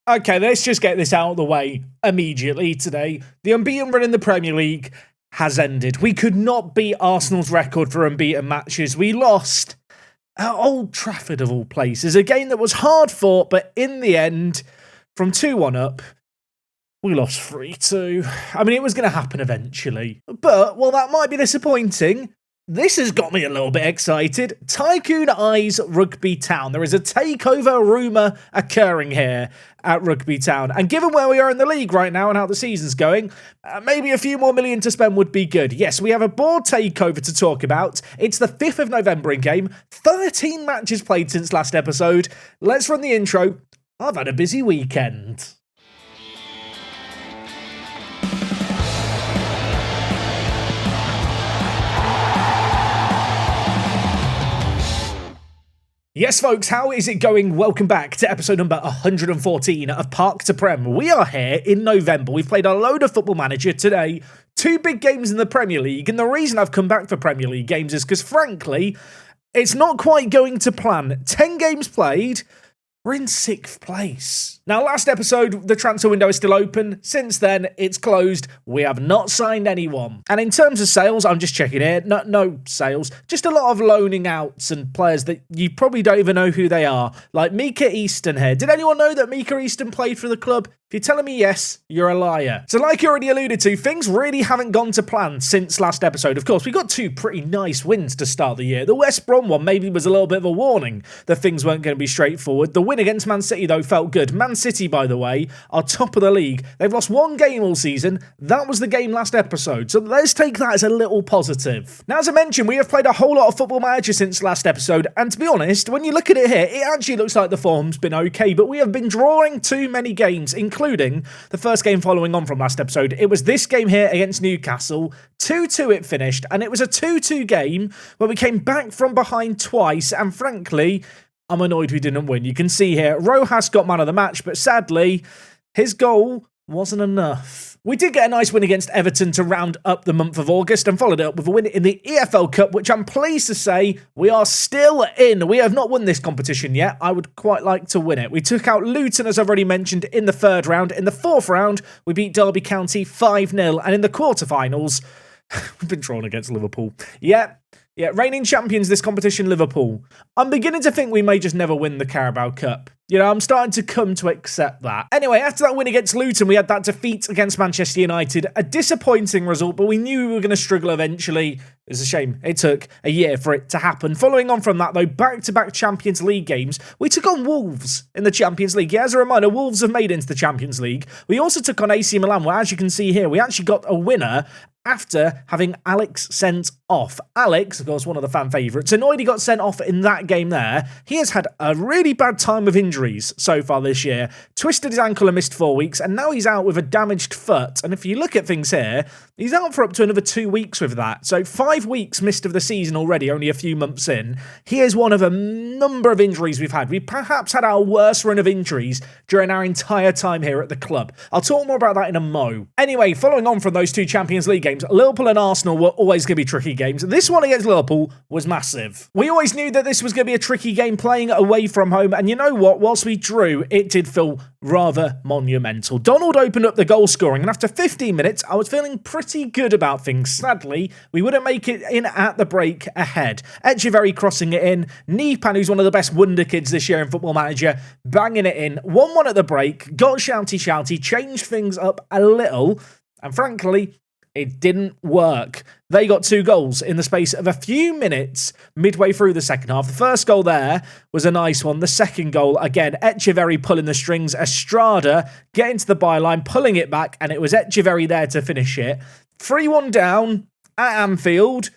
Okay, let's just get this out of the way immediately today. The unbeaten run in the Premier League has ended. We could not beat Arsenal's record for unbeaten matches. We lost at Old Trafford, of all places. A game that was hard fought, but in the end, from 2-1 up, we lost 3-2. I mean, it was going to happen eventually. But, while that might be disappointing, this has got me a little bit excited. Tycoon Eyes Rugby Town. There is a takeover rumour occurring here at Rugby Town. And given where we are in the league right now and how the season's going, maybe a few more million to spend would be good. Yes, we have a board takeover to talk about. It's the 5th of November in game. 13 matches played since last episode. Let's run the intro. I've had a busy weekend. Yes, folks, how is it going? Welcome back to episode number 114 of Park to Prem. We are here in November. We've played a load of Football Manager today. 2 big games in the Premier League. And the reason I've come back for Premier League games is because, frankly, it's not quite going to plan. 10 games played. We're in 6th place. Now, last episode, the transfer window is still open. Since then, it's closed. We have not signed anyone. And in terms of sales, I'm just checking here. No sales. Just a lot of loaning outs and players that you probably don't even know who they are. Like Mika Easton here. Did anyone know that Mika Easton played for the club? If you're telling me yes, you're a liar. So like you already alluded to, things really haven't gone to plan since last episode. Of course, we got 2 pretty nice wins to start the year. The West Brom one maybe was a little bit of a warning that things weren't going to be straightforward. The win against Man City, though, felt good. Man City, by the way, are top of the league. They've lost 1 game all season. That was the game last episode. So let's take that as a little positive. Now, as I mentioned, we have played a whole lot of Football Manager since last episode. And to be honest, when you look at it here, it actually looks like the form's been okay. But we have been drawing too many games, including the first game following on from last episode. It was this game here against Newcastle. 2-2 it finished, and it was a 2-2 game where we came back from behind twice, and frankly, I'm annoyed we didn't win. You can see here, Rojas got man of the match, but sadly, his goal wasn't enough. We did get a nice win against Everton to round up the month of August and followed it up with a win in the EFL Cup, which I'm pleased to say we are still in. We have not won this competition yet. I would quite like to win it. We took out Luton, as I've already mentioned, in the 3rd round. In the 4th round, we beat Derby County 5-0. And in the quarterfinals, we've been drawn against Liverpool. Yeah, reigning champions this competition, Liverpool. I'm beginning to think we may just never win the Carabao Cup. You know, I'm starting to come to accept that. Anyway, after that win against Luton, we had that defeat against Manchester United. A disappointing result, but we knew we were going to struggle eventually. It's a shame. It took a year for it to happen. Following on from that, though, back-to-back Champions League games, we took on Wolves in the Champions League. Yeah, as a reminder, Wolves have made it into the Champions League. We also took on AC Milan, where, as you can see here, we actually got a winner after having Alex sent off. Alex, of course, one of the fan favourites, annoyed he got sent off in that game there. He has had a really bad time with injuries so far this year. Twisted his ankle and missed 4 weeks, and now he's out with a damaged foot. And if you look at things here, he's out for up to another 2 weeks with that. So 5 weeks missed of the season already, only a few months in. He is one of a number of injuries we've had. We perhaps had our worst run of injuries during our entire time here at the club. I'll talk more about that in a mo. Anyway, following on from those 2 Champions League games, Liverpool and Arsenal were always going to be tricky games. This one against Liverpool was massive. We always knew that this was going to be a tricky game playing away from home, and you know what? Whilst we drew, it did feel rather monumental. Donald opened up the goal scoring, and after 15 minutes, I was feeling pretty good about things. Sadly, we wouldn't make it in at the break ahead. Echeverry crossing it in. Nipan, who's one of the best wonder kids this year in Football Manager, banging it in. 1-1 at the break. Got shouty, changed things up a little, and frankly, it didn't work. They got 2 goals in the space of a few minutes midway through the second half. The first goal there was a nice one. The second goal, again, Echeverry pulling the strings. Estrada getting to the byline, pulling it back, and it was Echeverry there to finish it. 3-1 down at Anfield.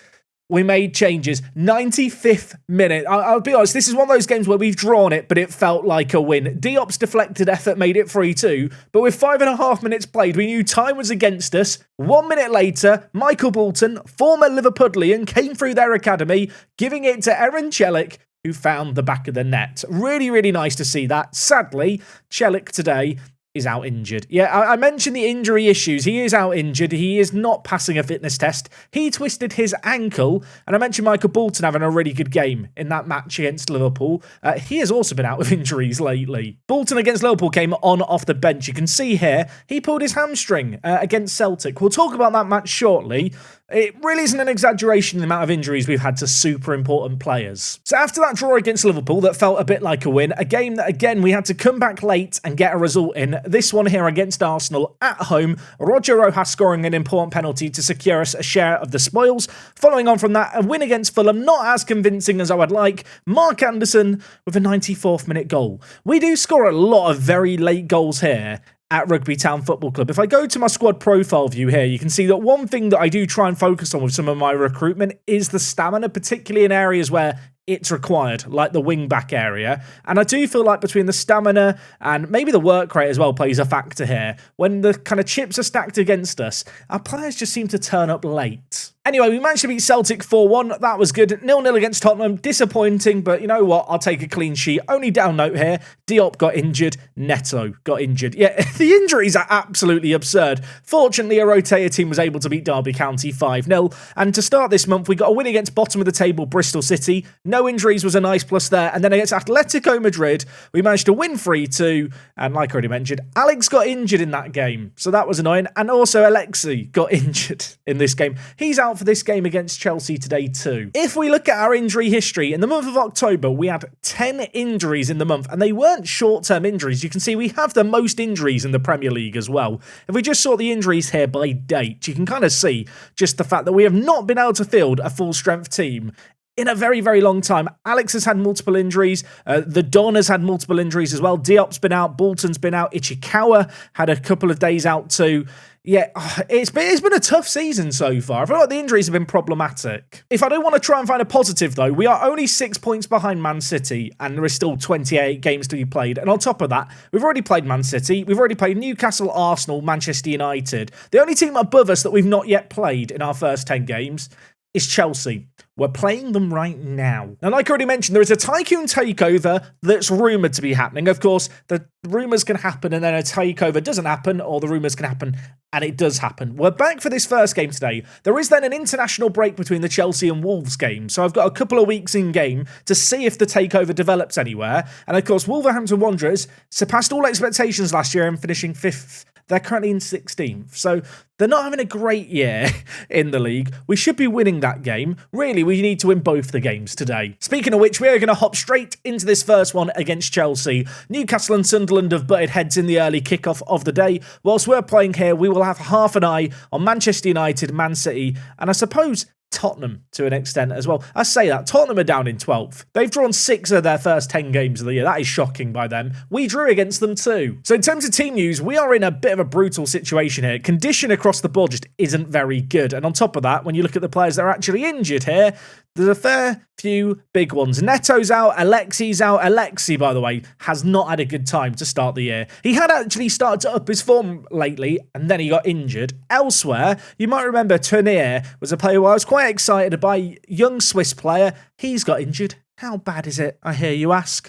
We made changes. 95th minute. I'll be honest, this is one of those games where we've drawn it, but it felt like a win. Diop's deflected effort made it 3-2, but with 5.5 minutes played, we knew time was against us. 1 minute later, Michael Bolton, former Liverpudlian, came through their academy, giving it to Aaron Celik, who found the back of the net. Really, really nice to see that. Sadly, Celik today is out injured. Yeah, I mentioned the injury issues. He is out injured. He is not passing a fitness test. He twisted his ankle, and I mentioned Michael Bolton having a really good game in that match against Liverpool. He has also been out with injuries lately. Bolton against Liverpool came on off the bench. You can see here, he pulled his hamstring against Celtic. We'll talk about that match shortly. It really isn't an exaggeration the amount of injuries we've had to super important players. So after that draw against Liverpool that felt a bit like a win, a game that again we had to come back late and get a result in, this one here against Arsenal at home, Roger Rojas scoring an important penalty to secure us a share of the spoils. Following on from that, a win against Fulham, not as convincing as I would like, Mark Anderson with a 94th minute goal. We do score a lot of very late goals here at Rugby Town Football Club. If I go to my squad profile view here, you can see that one thing that I do try and focus on with some of my recruitment is the stamina, particularly in areas where it's required, like the wing-back area. And I do feel like between the stamina and maybe the work rate as well plays a factor here. When the kind of chips are stacked against us, our players just seem to turn up late. Anyway, we managed to beat Celtic 4-1. That was good. 0-0 against Tottenham. Disappointing, but you know what? I'll take a clean sheet. Only down note here, Diop got injured. Neto got injured. Yeah, the injuries are absolutely absurd. Fortunately, a rotator team was able to beat Derby County 5-0. And to start this month, we got a win against bottom of the table Bristol City. No injuries was a nice plus there. And then against Atletico Madrid, we managed to win 3-2. And like I already mentioned, Alex got injured in that game. So that was annoying. And also Alexi got injured in this game. He's out for this game against Chelsea today too. If we look at our injury history, in the month of October, we had 10 injuries in the month, and they weren't short-term injuries. You can see we have the most injuries in the Premier League as well. If we just sort the injuries here by date, you can kind of see just the fact that we have not been able to field a full-strength team in a very, very long time. Alex has had multiple injuries. The Don has had multiple injuries as well. Diop's been out. Bolton's been out. Ichikawa had a couple of days out too. Yeah, it's been a tough season so far. I feel like the injuries have been problematic. If I don't want to try and find a positive, though, we are only 6 points behind Man City, and there is still 28 games to be played. And on top of that, we've already played Man City, we've already played Newcastle, Arsenal, Manchester United. The only team above us that we've not yet played in our first 10 games is Chelsea. We're playing them right now. Now, like I already mentioned, there is a Tycoon takeover that's rumoured to be happening. Of course, the rumours can happen and then a takeover doesn't happen, or the rumours can happen and it does happen. We're back for this first game today. There is then an international break between the Chelsea and Wolves game, so I've got a couple of weeks in game to see if the takeover develops anywhere. And of course, Wolverhampton Wanderers surpassed all expectations last year and finishing 5th. They're currently in 16th, so they're not having a great year in the league. We should be winning that game. Really, we need to win both the games today. Speaking of which, we are going to hop straight into this first one against Chelsea. Newcastle and Sunderland have butted heads in the early kickoff of the day. Whilst we're playing here, we will have half an eye on Manchester United, Man City, and I suppose Tottenham to an extent as well. I say that, Tottenham are down in 12th. They've drawn 6 of their first 10 games of the year. That is shocking by them. We drew against them too. So in terms of team news, we are in a bit of a brutal situation here. Condition across the board just isn't very good. And on top of that, when you look at the players that are actually injured here, there's a fair few big ones. Neto's out, Alexi's out. Alexi, by the way, has not had a good time to start the year. He had actually started to up his form lately, and then he got injured. Elsewhere, you might remember Tournier was a player who I was quite excited by. Young Swiss player. He's got injured. How bad is it, I hear you ask?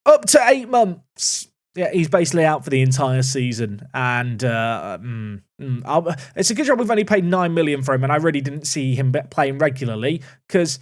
Up to 8 months. Yeah, he's basically out for the entire season, and it's a good job we've only paid 9 million for him, and I really didn't see him playing regularly, because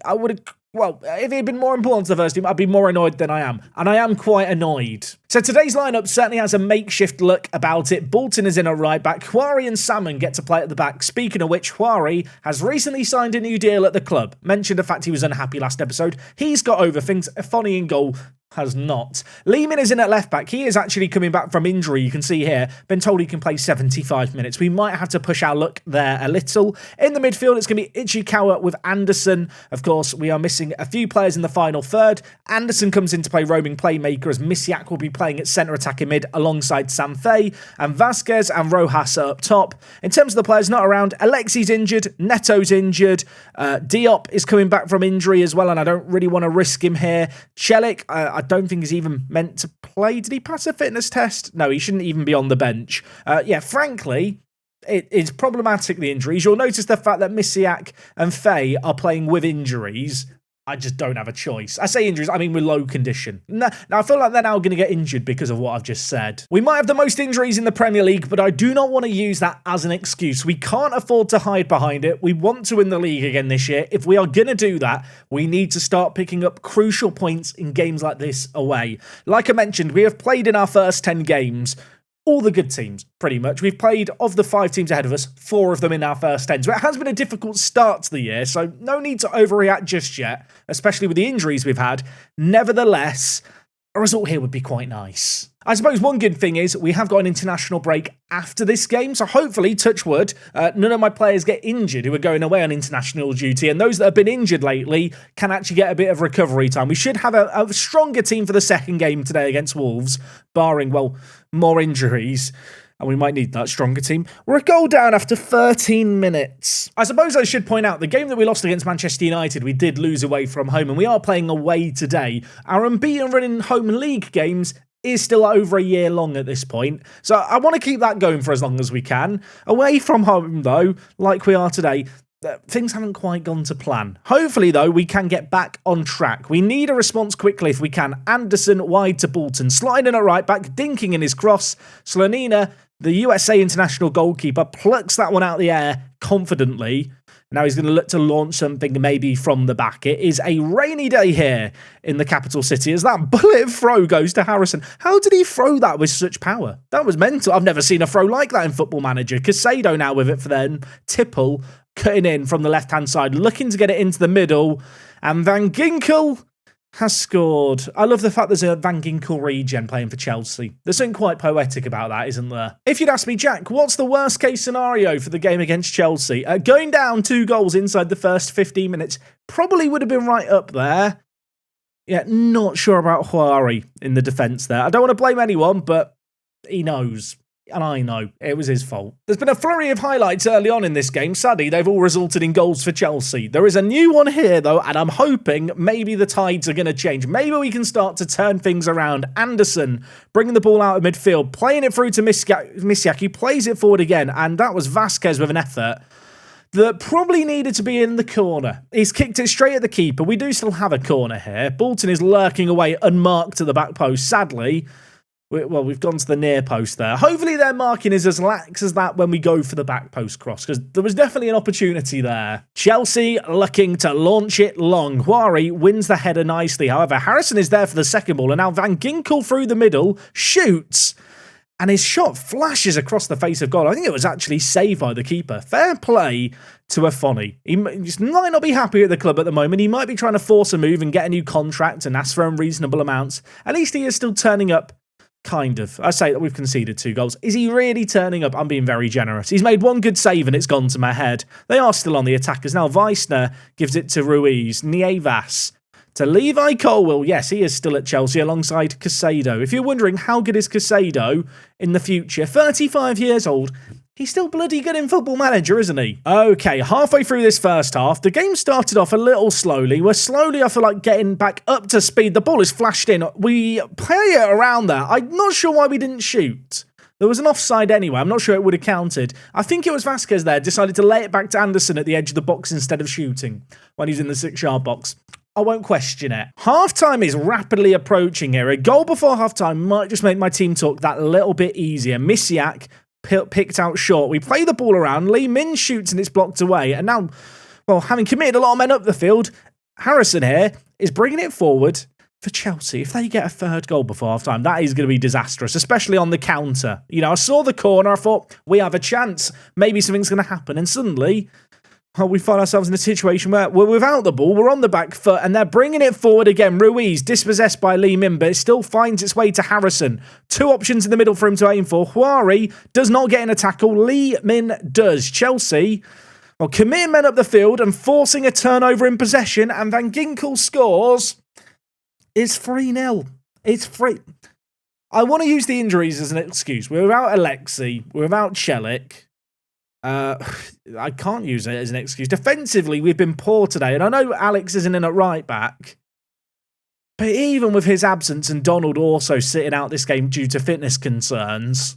I would have, well, if he had been more important to the first team, I'd be more annoyed than I am, and I am quite annoyed. So today's lineup certainly has a makeshift look about it. Bolton is in a right back. Hwari and Salmon get to play at the back. Speaking of which, Hwari has recently signed a new deal at the club. Mentioned the fact he was unhappy last episode. He's got over things. Fonny in goal has not. Lehman is in at left back. He is actually coming back from injury. You can see here, been told he can play 75 minutes. We might have to push our luck there a little. In the midfield, it's going to be Ichikawa with Anderson. Of course, we are missing a few players in the final third. Anderson comes in to play roaming playmaker, as Misiak will be playing at centre attacking mid alongside Sanfei, and Vasquez and Rojas are up top. In terms of the players not around, Alexi's injured, Neto's injured, Diop is coming back from injury as well, and I don't really want to risk him here. Celik, I don't think he's even meant to play. Did he pass a fitness test? No, he shouldn't even be on the bench. Yeah, frankly, it is problematic, the injuries. You'll notice the fact that Misiak and Faye are playing with injuries. I just don't have a choice. I say injuries, I mean with low condition. Now, I feel like they're now going to get injured because of what I've just said. We might have the most injuries in the Premier League, but I do not want to use that as an excuse. We can't afford to hide behind it. We want to win the league again this year. If we are going to do that, we need to start picking up crucial points in games like this away. Like I mentioned, we have played in our first 10 games all the good teams, pretty much. We've played, of the 5 teams ahead of us, 4 of them in our first 10. So it has been a difficult start to the year, so no need to overreact just yet, especially with the injuries we've had. Nevertheless, a result here would be quite nice. I suppose one good thing is we have got an international break after this game, so hopefully, touch wood, none of my players get injured who are going away on international duty, and those that have been injured lately can actually get a bit of recovery time. We should have a stronger team for the second game today against Wolves, barring, well, more injuries. And we might need that stronger team. We're a goal down after 13 minutes. I suppose I should point out, the game that we lost against Manchester United, we did lose away from home, and we are playing away today. Our unbeaten run in home league games is still over a year long at this point. So I want to keep that going for as long as we can. Away from home, though, like we are today, things haven't quite gone to plan. Hopefully, though, we can get back on track. We need a response quickly if we can. Anderson wide to Bolton, sliding at right back, dinking in his cross. Slonina, the USA international goalkeeper, plucks that one out of the air confidently. Now he's going to look to launch something maybe from the back. It is a rainy day here in the capital city as that bullet throw goes to Harrison. How did he throw that with such power? That was mental. I've never seen a throw like that in Football Manager. Casado now with it for them. Tipple cutting in from the left-hand side, looking to get it into the middle. And Van Ginkel has scored. I love the fact there's a Van Ginkel regen playing for Chelsea. There's something quite poetic about that, isn't there? If you'd ask me, Jack, what's the worst case scenario for the game against Chelsea? Going down 2 goals inside the first 15 minutes probably would have been right up there. Yeah, not sure about Huari in the defence there. I don't want to blame anyone, but he knows. And I know, it was his fault. There's been a flurry of highlights early on in this game. Sadly, they've all resulted in goals for Chelsea. There is a new one here, though, and I'm hoping maybe the tides are going to change. Maybe we can start to turn things around. Anderson bringing the ball out of midfield, playing it through to Misiak. He plays it forward again, and that was Vasquez with an effort that probably needed to be in the corner. He's kicked it straight at the keeper. We do still have a corner here. Bolton is lurking away unmarked to the back post, sadly. Well, we've gone to the near post there. Hopefully their marking is as lax as that when we go for the back post cross, because there was definitely an opportunity there. Chelsea looking to launch it long. Huari wins the header nicely. However, Harrison is there for the second ball, and now Van Ginkel through the middle shoots, and his shot flashes across the face of goal. I think it was actually saved by the keeper. Fair play to Afoni. He might not be happy at the club at the moment. He might be trying to force a move and get a new contract and ask for unreasonable amounts. At least he is still turning up. Kind of. I say that we've conceded 2 goals. Is he really turning up? I'm being very generous. He's made 1 good save and it's gone to my head. They are still on the attackers. Now Weissner gives it to Ruiz. Nievas to Levi Colwill. Yes, he is still at Chelsea alongside Casado. If you're wondering how good is Casado in the future, 35 years old, he's still bloody good in Football Manager, isn't he? Okay, halfway through this first half, the game started off a little slowly. We're slowly, I feel like, getting back up to speed. The ball is flashed in. We play it around there. I'm not sure why we didn't shoot. There was an offside anyway. I'm not sure it would have counted. I think it was Vasquez there, decided to lay it back to Anderson at the edge of the box instead of shooting when he's in the 6-yard box. I won't question it. Half-time is rapidly approaching here. A goal before half-time might just make my team talk that little bit easier. Misiak picked out short. We play the ball around. Lee Min shoots and it's blocked away. And now, well, having committed a lot of men up the field, Harrison here is bringing it forward for Chelsea. If they get a 3rd goal before half-time, that is going to be disastrous, especially on the counter. You know, I saw the corner. I thought, we have a chance. Maybe something's going to happen. And suddenly, well, we find ourselves in a situation where we're without the ball, we're on the back foot, and they're bringing it forward again. Ruiz, dispossessed by Lee Min, but it still finds its way to Harrison. 2 options in the middle for him to aim for. Huari does not get in a tackle. Lee Min does. Chelsea, well, committing men up the field and forcing a turnover in possession, and Van Ginkel scores. It's 3-0. It's 3. I want to use the injuries as an excuse. We're without Alexi. We're without Celik. I can't use it as an excuse. Defensively, we've been poor today, and I know Alex isn't in at right back, but even with his absence and Donald also sitting out this game due to fitness concerns,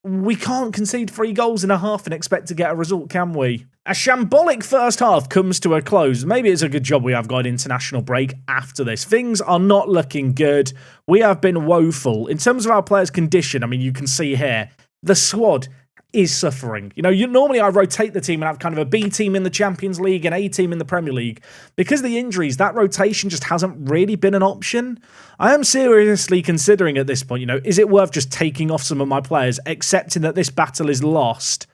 we can't concede 3 goals in a half and expect to get a result, can we? A shambolic first half comes to a close. Maybe it's a good job we have got an international break after this. Things are not looking good. We have been woeful. In terms of our players' condition, I mean, you can see here, the squad is suffering. Normally I rotate the team and have kind of a B team in the Champions League and A team in the Premier League. Because of the injuries, that rotation just hasn't really been an option. I am seriously considering at this point, is it worth just taking off some of my players, accepting that this battle is lost,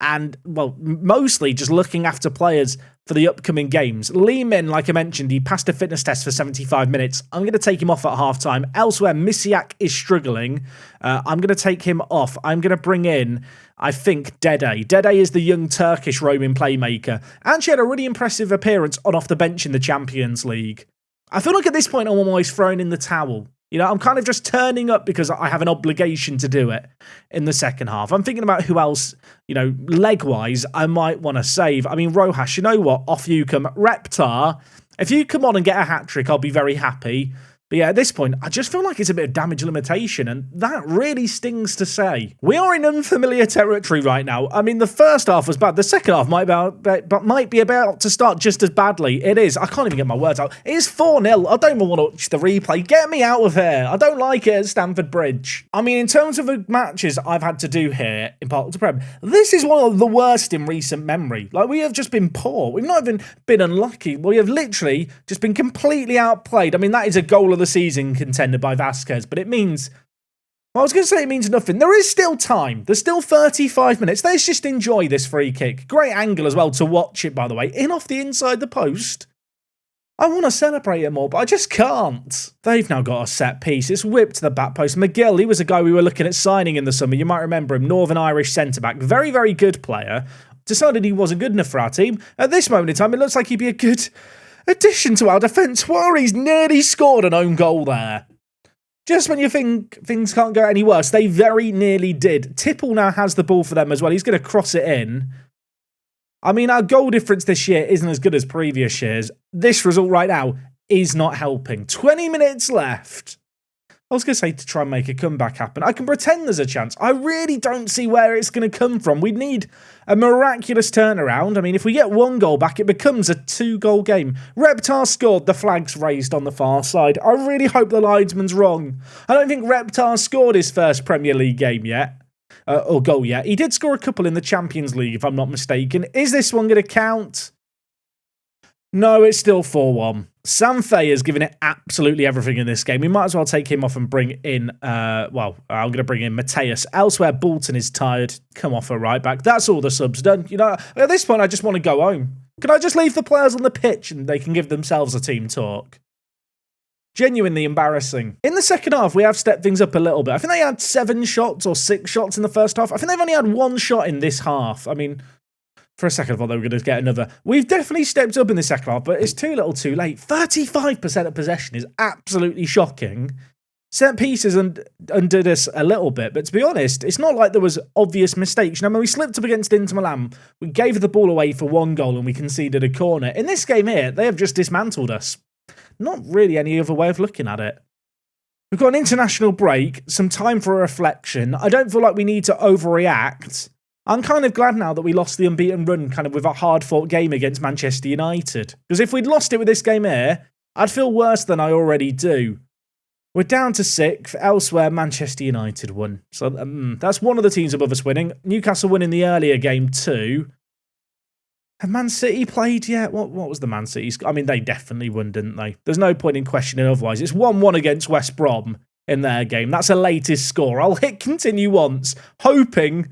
and, well, mostly just looking after players for the upcoming games. Lee Min, like I mentioned, he passed a fitness test for 75 minutes. I'm going to take him off at halftime. Elsewhere, Misiak is struggling. I'm going to take him off. I'm going to bring in, I think, Dede. Dede is the young Turkish roaming playmaker. And she had a really impressive appearance on off the bench in the Champions League. I feel like at this point I'm almost throwing in the towel. I'm kind of just turning up because I have an obligation to do it in the second half. I'm thinking about who else, leg-wise, I might want to save. I mean, Rojas, you know what? Off you come. Reptar, if you come on and get a hat-trick, I'll be very happy. But yeah, at this point, I just feel like it's a bit of damage limitation, and that really stings to say. We are in unfamiliar territory right now. I mean, the first half was bad. The second half might be about to start just as badly. It is. I can't even get my words out. It is 4-0. I don't even want to watch the replay. Get me out of here. I don't like it at Stamford Bridge. I mean, in terms of the matches I've had to do here in Park to Prem, this is one of the worst in recent memory. Like, we have just been poor. We've not even been unlucky. We have literally just been completely outplayed. I mean, that is a goal of the season contender by Vasquez, but it means, well, I was going to say it means nothing. There is still time. There's still 35 minutes. Let's just enjoy this free kick. Great angle as well to watch it, by the way. In off the inside the post. I want to celebrate it more, but I just can't. They've now got a set piece. It's whipped to the back post. McGill, he was a guy we were looking at signing in the summer. You might remember him. Northern Irish centre-back. Very, very good player. Decided he wasn't good enough for our team. At this moment in time, it looks like he'd be a good addition to our defence. Suarez nearly scored an own goal there. Just when you think things can't go any worse, they very nearly did. Tipple now has the ball for them as well. He's going to cross it in. I mean, our goal difference this year isn't as good as previous years. This result right now is not helping. 20 minutes left. I was going to say to try and make a comeback happen. I can pretend there's a chance. I really don't see where it's going to come from. We need a miraculous turnaround. I mean, if we get 1 goal back, it becomes a 2-goal game. Reptar scored. The flag's raised on the far side. I really hope the linesman's wrong. I don't think Reptar scored his first Premier League game yet. Or goal yet. He did score a couple in the Champions League, if I'm not mistaken. Is this one going to count? No, it's still 4-1. Sam Fay has given it absolutely everything in this game. We might as well take him off and bring in, I'm going to bring in Mateus. Elsewhere, Bolton is tired. Come off a right back. That's all the subs done. At this point, I just want to go home. Can I just leave the players on the pitch and they can give themselves a team talk? Genuinely embarrassing. In the second half, we have stepped things up a little bit. I think they had 7 shots or 6 shots in the first half. I think they've only had 1 shot in this half. I mean, for a second I thought they were going to get another. We've definitely stepped up in the second half, but it's too little too late. 35% of possession is absolutely shocking. Set pieces undid us a little bit, but to be honest, it's not like there was obvious mistakes. When we slipped up against Inter Milan, we gave the ball away for 1 goal and we conceded a corner. In this game here, they have just dismantled us. Not really any other way of looking at it. We've got an international break, some time for a reflection. I don't feel like we need to overreact. I'm kind of glad now that we lost the unbeaten run kind of with a hard-fought game against Manchester United. Because if we'd lost it with this game here, I'd feel worse than I already do. We're down to 6th. Elsewhere, Manchester United won. So that's one of the teams above us winning. Newcastle won in the earlier game too. Have Man City played yet? What was the Man City's? I mean, they definitely won, didn't they? There's no point in questioning otherwise. It's 1-1 against West Brom in their game. That's the latest score. I'll hit continue once, hoping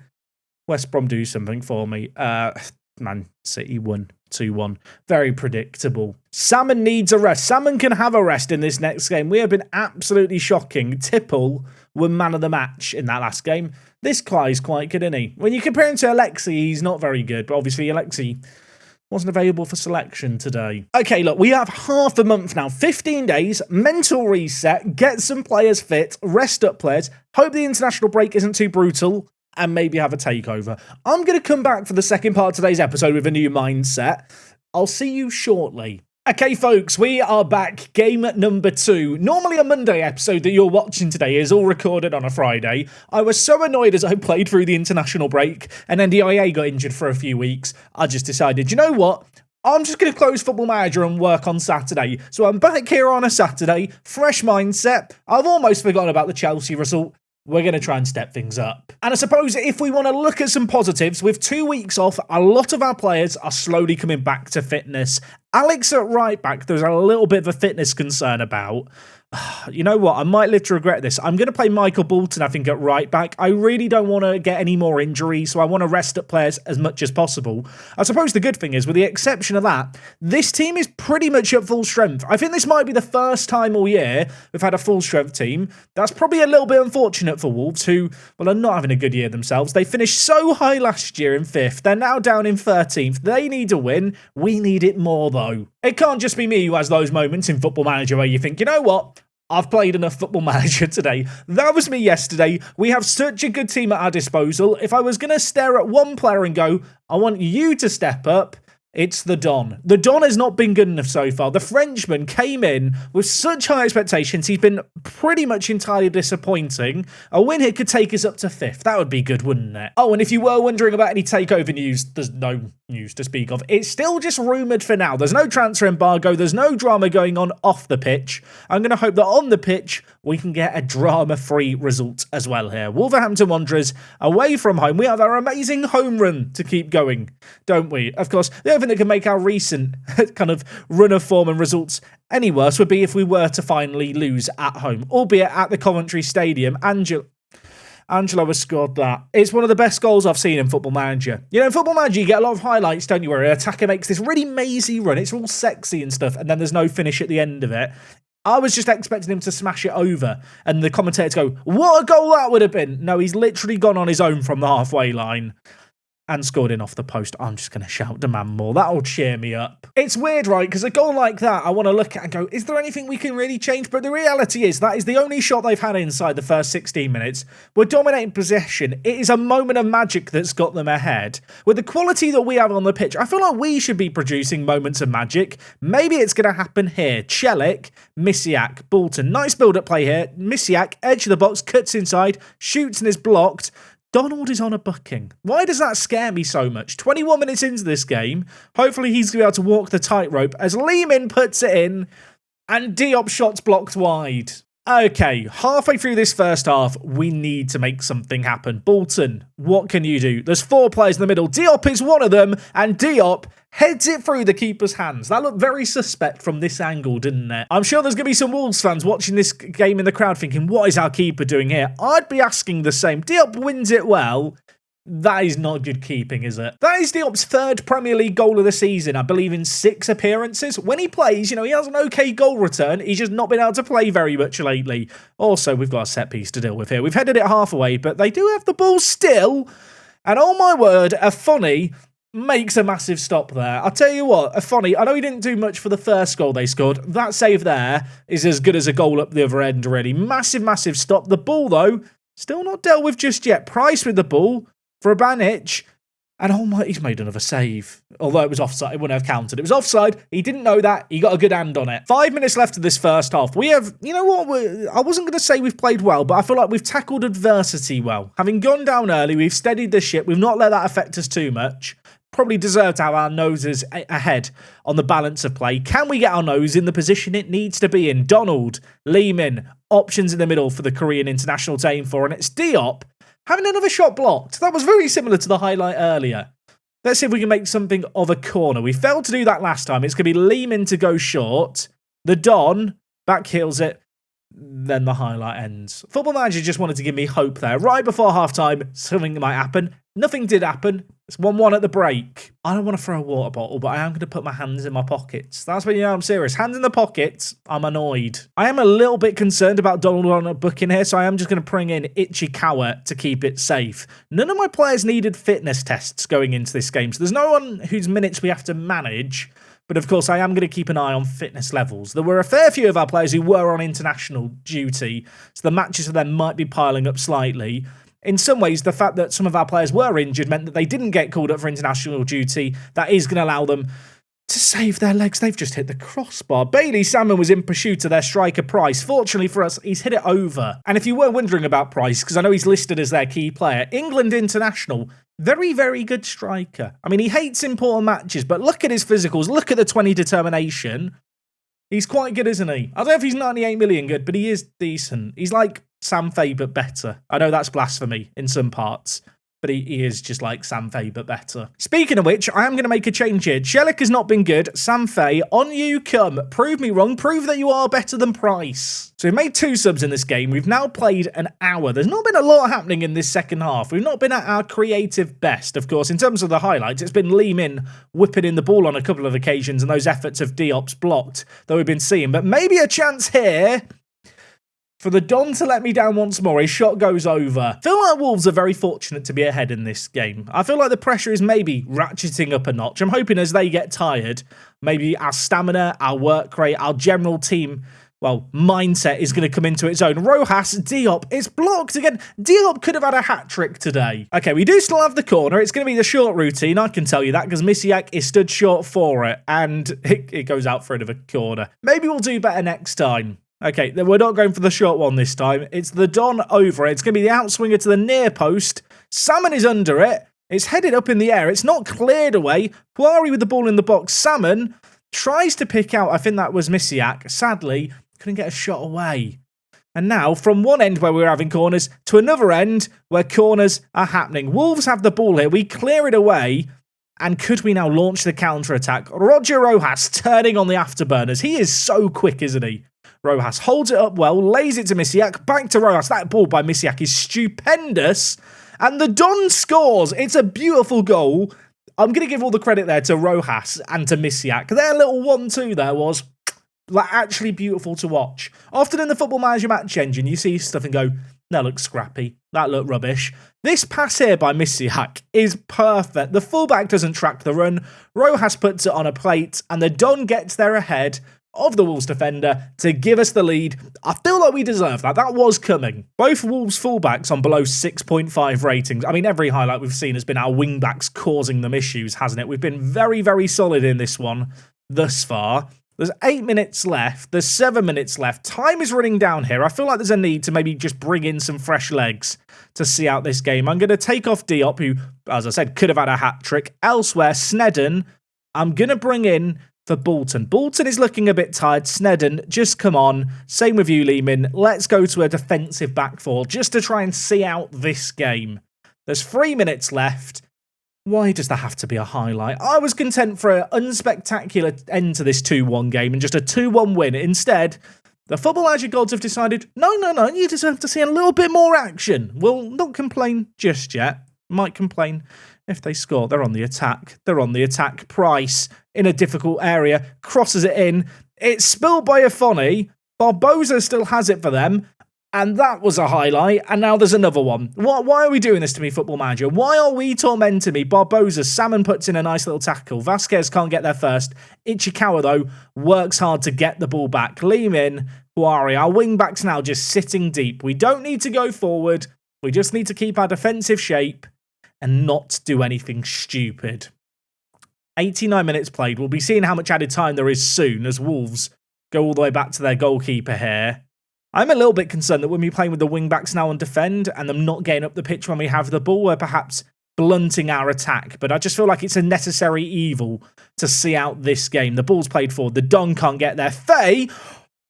West Brom do something for me. Man City won 2-1. Very predictable. Salmon needs a rest. Salmon can have a rest in this next game. We have been absolutely shocking. Tipple were man of the match in that last game. This guy's quite good, isn't he? When you compare him to Alexi, he's not very good. But obviously, Alexi wasn't available for selection today. Okay, look, we have half a month now. 15 days, mental reset, get some players fit, rest up players. Hope the international break isn't too brutal. And maybe have a takeover. I'm going to come back for the second part of today's episode with a new mindset. I'll see you shortly. Okay, folks, we are back. Game number 2. Normally a Monday episode that you're watching today is all recorded on a Friday. I was so annoyed as I played through the international break and NDIA got injured for a few weeks. I just decided, you know what? I'm just going to close Football Manager and work on Saturday. So I'm back here on a Saturday, fresh mindset. I've almost forgotten about the Chelsea result. We're going to try and step things up. And I suppose if we want to look at some positives, with 2 weeks off, a lot of our players are slowly coming back to fitness. Alex at right back, there's a little bit of a fitness concern about. You know what? I might live to regret this. I'm going to play Michael Bolton, I think, at right back. I really don't want to get any more injuries, so I want to rest up players as much as possible. I suppose the good thing is, with the exception of that, this team is pretty much at full strength. I think this might be the first time all year we've had a full strength team. That's probably a little bit unfortunate for Wolves, who, well, are not having a good year themselves. They finished so high last year in 5th. They're now down in 13th. They need a win. We need it more, though. It can't just be me who has those moments in Football Manager where you think, you know what? I've played enough Football Manager today. That was me yesterday. We have such a good team at our disposal. If I was going to stare at one player and go, I want you to step up, it's the Don. The Don has not been good enough so far. The Frenchman came in with such high expectations. He's been pretty much entirely disappointing. A win here could take us up to 5th. That would be good, wouldn't it? Oh, and if you were wondering about any takeover news, there's no news to speak of. It's still just rumoured for now. There's no transfer embargo. There's no drama going on off the pitch. I'm going to hope that on the pitch, we can get a drama-free result as well here. Wolverhampton Wanderers away from home. We have our amazing home run to keep going, don't we? Of course, the only thing that can make our recent kind of run of form and results any worse would be if we were to finally lose at home, albeit at the Coventry Stadium. Angelo has scored that. It's one of the best goals I've seen in Football Manager. You know, in Football Manager, you get a lot of highlights, don't you, where an attacker makes this really mazy run. It's all sexy and stuff, and then there's no finish at the end of it. I was just expecting him to smash it over, and the commentators go, what a goal that would have been. No, he's literally gone on his own from the halfway line and scored in off the post. I'm just going to shout the man more. That'll cheer me up. It's weird, right? Because a goal like that, I want to look at and go, is there anything we can really change? But the reality is that is the only shot they've had inside the first 16 minutes. We're dominating possession. It is a moment of magic that's got them ahead. With the quality that we have on the pitch, I feel like we should be producing moments of magic. Maybe it's going to happen here. Celik, Misiak, Bolton. Nice build-up play here. Misiak, edge of the box, cuts inside, shoots and is blocked. Donald is on a booking. Why does that scare me so much? 21 minutes into this game. Hopefully he's going to be able to walk the tightrope as Lehman puts it in and Diop shot's blocked wide. Okay, halfway through this first half, we need to make something happen. Bolton, what can you do? There's 4 players in the middle. Diop is one of them, and Diop heads it through the keeper's hands. That looked very suspect from this angle, didn't it? I'm sure there's going to be some Wolves fans watching this game in the crowd thinking, what is our keeper doing here? I'd be asking the same. Diop wins it well. That is not good keeping, is it? That is Diop's 3rd Premier League goal of the season, I believe, in 6 appearances. When he plays, you know, he has an okay goal return. He's just not been able to play very much lately. Also, we've got a set piece to deal with here. We've headed it half away, but they do have the ball still. And oh my word, Afoni makes a massive stop there. I'll tell you what, Afoni, I know he didn't do much for the first goal they scored. That save there is as good as a goal up the other end already. Massive, massive stop. The ball, though, still not dealt with just yet. Price with the ball for Banic, and oh my, he's made another save. Although it was offside, it wouldn't have counted. It was offside. He didn't know that. He got a good hand on it. 5 minutes left of this first half. We have, you know what, I wasn't going to say we've played well, but I feel like we've tackled adversity well. Having gone down early, we've steadied the ship. We've not let that affect us too much. Probably deserve to have our noses ahead on the balance of play. Can we get our nose in the position it needs to be in? Donald, Lehman, options in the middle for the Korean international to aim for, and it's Diop having another shot blocked. That was very similar to the highlight earlier. Let's see if we can make something of a corner. We failed to do that last time. It's going to be Lehman to go short. The Don back heels it. Then the highlight ends. Football Manager just wanted to give me hope there. Right before half-time, something might happen. Nothing did happen. It's 1-1 at the break. I don't want to throw a water bottle, but I am going to put my hands in my pockets. That's when you know I'm serious. Hands in the pockets, I'm annoyed. I am a little bit concerned about Donald on a booking here, so I am just going to bring in Ichikawa to keep it safe. None of my players needed fitness tests going into this game, so there's no one whose minutes we have to manage. But of course, I am going to keep an eye on fitness levels. There were a fair few of our players who were on international duty, so the matches for them might be piling up slightly. In some ways, the fact that some of our players were injured meant that they didn't get called up for international duty. That is going to allow them to save their legs. They've just hit the crossbar. Bailey Salmon was in pursuit of their striker Price. Fortunately for us, he's hit it over. And if you were wondering about Price, because I know he's listed as their key player, England international, very, very good striker. I mean, he hates important matches, but look at his physicals. Look at the 20 determination. He's quite good, isn't he? I don't know if he's 98 million good, but he is decent. He's like Sam Fay, but better. I know that's blasphemy in some parts, but he is just like Sam Fay, but better. Speaking of which, I am going to make a change here. Celik has not been good. Sam Fay, on you come. Prove me wrong. Prove that you are better than Price. So we've made 2 subs in this game. We've now played an hour. There's not been a lot happening in this second half. We've not been at our creative best, of course. In terms of the highlights, it's been Lee Min whipping in the ball on a couple of occasions, and those efforts of Diop's blocked that we've been seeing. But maybe a chance here for the Don to let me down once more. His shot goes over. I feel like Wolves are very fortunate to be ahead in this game. I feel like the pressure is maybe ratcheting up a notch. I'm hoping as they get tired, maybe our stamina, our work rate, our general team, well, mindset is going to come into its own. Rojas, Diop, it's blocked again. Diop could have had a hat-trick today. Okay, we do still have the corner. It's going to be the short routine, I can tell you that, because Misiak is stood short for it, and it goes out for another corner. Maybe we'll do better next time. Okay, we're not going for the short one this time. It's the Don over it. It's going to be the outswinger to the near post. Salmon is under it. It's headed up in the air. It's not cleared away. Poiré with the ball in the box. Salmon tries to pick out, I think that was Misiak. Sadly, couldn't get a shot away. And now, from one end where we're having corners to another end where corners are happening. Wolves have the ball here. We clear it away. And could we now launch the counter-attack? Roger Rojas turning on the afterburners. He is so quick, isn't he? Rojas holds it up well, lays it to Misiak, back to Rojas. That ball by Misiak is stupendous. And the Don scores. It's a beautiful goal. I'm going to give all the credit there to Rojas and to Misiak. Their little 1-2 there was like actually beautiful to watch. Often in the Football Manager match engine, you see stuff and go, that looks scrappy. That looked rubbish. This pass here by Misiak is perfect. The fullback doesn't track the run. Rojas puts it on a plate, and the Don gets there ahead of the Wolves defender to give us the lead. I feel like we deserve that. That was coming. Both Wolves fullbacks on below 6.5 ratings. I mean, every highlight we've seen has been our wingbacks causing them issues, hasn't it? We've been very, very solid in this one thus far. There's 8 minutes left. There's 7 minutes left. Time is running down here. I feel like there's a need to maybe just bring in some fresh legs to see out this game. I'm going to take off Diop, who, as I said, could have had a hat-trick. Elsewhere, Sneddon, I'm going to bring in for Bolton. Bolton is looking a bit tired. Sneddon, just come on. Same with you, Lehman. Let's go to a defensive back four just to try and see out this game. There's 3 minutes left. Why does there have to be a highlight? I was content for an unspectacular end to this 2-1 game and just a 2-1 win. Instead, the Football Manager gods have decided, no, you deserve to see a little bit more action. We'll not complain just yet. Might complain if they score. They're on the attack. They're on the attack. Price in a difficult area. Crosses it in. It's spilled by Afoni. Barbosa still has it for them. And that was a highlight. And now there's another one. Why are we doing this to me, Football Manager? Why are we tormenting me? Barbosa, Salmon puts in a nice little tackle. Vasquez can't get there first. Ichikawa, though, works hard to get the ball back. Lehman, Poiré, our wing-backs now just sitting deep. We don't need to go forward. We just need to keep our defensive shape and not do anything stupid. 89 minutes played. We'll be seeing how much added time there is soon as Wolves go all the way back to their goalkeeper here. I'm a little bit concerned that when we're playing with the wing-backs now on defend and them not getting up the pitch when we have the ball, we're perhaps blunting our attack. But I just feel like it's a necessary evil to see out this game. The ball's played forward. The Don can't get there. Faye,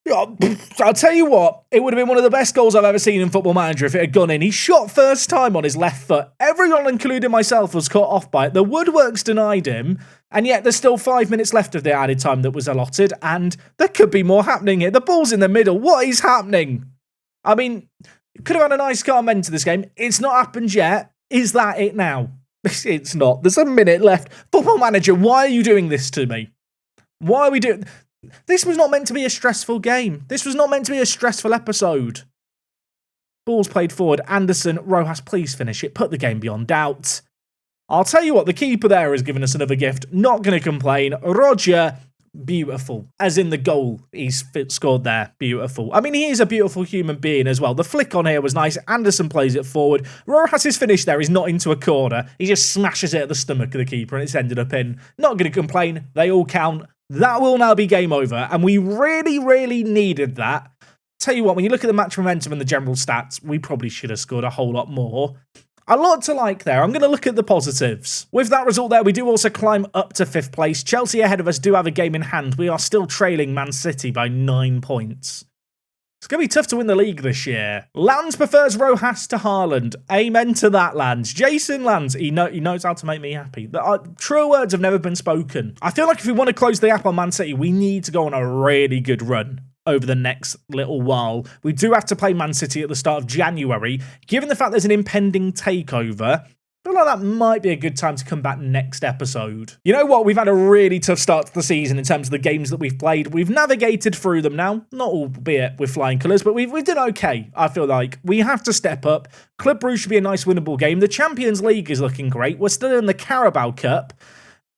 I'll tell you what, it would have been one of the best goals I've ever seen in Football Manager if it had gone in. He shot first time on his left foot. Everyone, including myself, was caught off by it. The woodworks denied him, and yet there's still 5 minutes left of the added time that was allotted, and there could be more happening here. The ball's in the middle. What is happening? I mean, could have had a nice calm end to this game. It's not happened yet. Is that it now? It's not. There's a minute left. Football Manager, why are you doing this to me? Why are we doing... This was not meant to be a stressful game. This was not meant to be a stressful episode. Ball's played forward. Anderson, Rojas, please finish it. Put the game beyond doubt. I'll tell you what, the keeper there has given us another gift. Not going to complain. Roger, beautiful. As in the goal he's scored there, beautiful. I mean, he is a beautiful human being as well. The flick on here was nice. Anderson plays it forward. Rojas is finished there. He's not into a corner. He just smashes it at the stomach of the keeper and it's ended up in. Not going to complain. They all count. That will now be game over. And we really, really needed that. Tell you what, when you look at the match momentum and the general stats, we probably should have scored a whole lot more. A lot to like there. I'm going to look at the positives. With that result there, we do also climb up to 5th place. Chelsea ahead of us do have a game in hand. We are still trailing Man City by 9 points. It's going to be tough to win the league this year. Lands prefers Rojas to Haaland. Amen to that, Lands. Jason Lands, he knows how to make me happy. True words have never been spoken. I feel like if we want to close the app on Man City, we need to go on a really good run over the next little while. We do have to play Man City at the start of January. Given the fact there's an impending takeover, I feel like that might be a good time to come back next episode. You know what? We've had a really tough start to the season in terms of the games that we've played. We've navigated through them now, not albeit with flying colours, but we've done okay, I feel like. We have to step up. Club Brugge should be a nice winnable game. The Champions League is looking great. We're still in the Carabao Cup.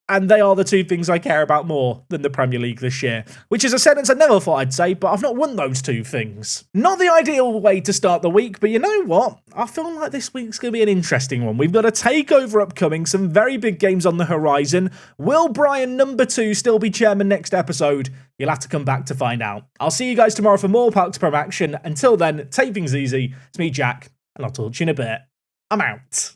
And they are the two things I care about more than the Premier League this year. Which is a sentence I never thought I'd say, but I've not won those two things. Not the ideal way to start the week, but you know what? I feel like this week's going to be an interesting one. We've got a takeover upcoming, some very big games on the horizon. Will Brian number 2 still be chairman next episode? You'll have to come back to find out. I'll see you guys tomorrow for more Park to Prem action. Until then, take things easy. It's me, Jack, and I'll talk to you in a bit. I'm out.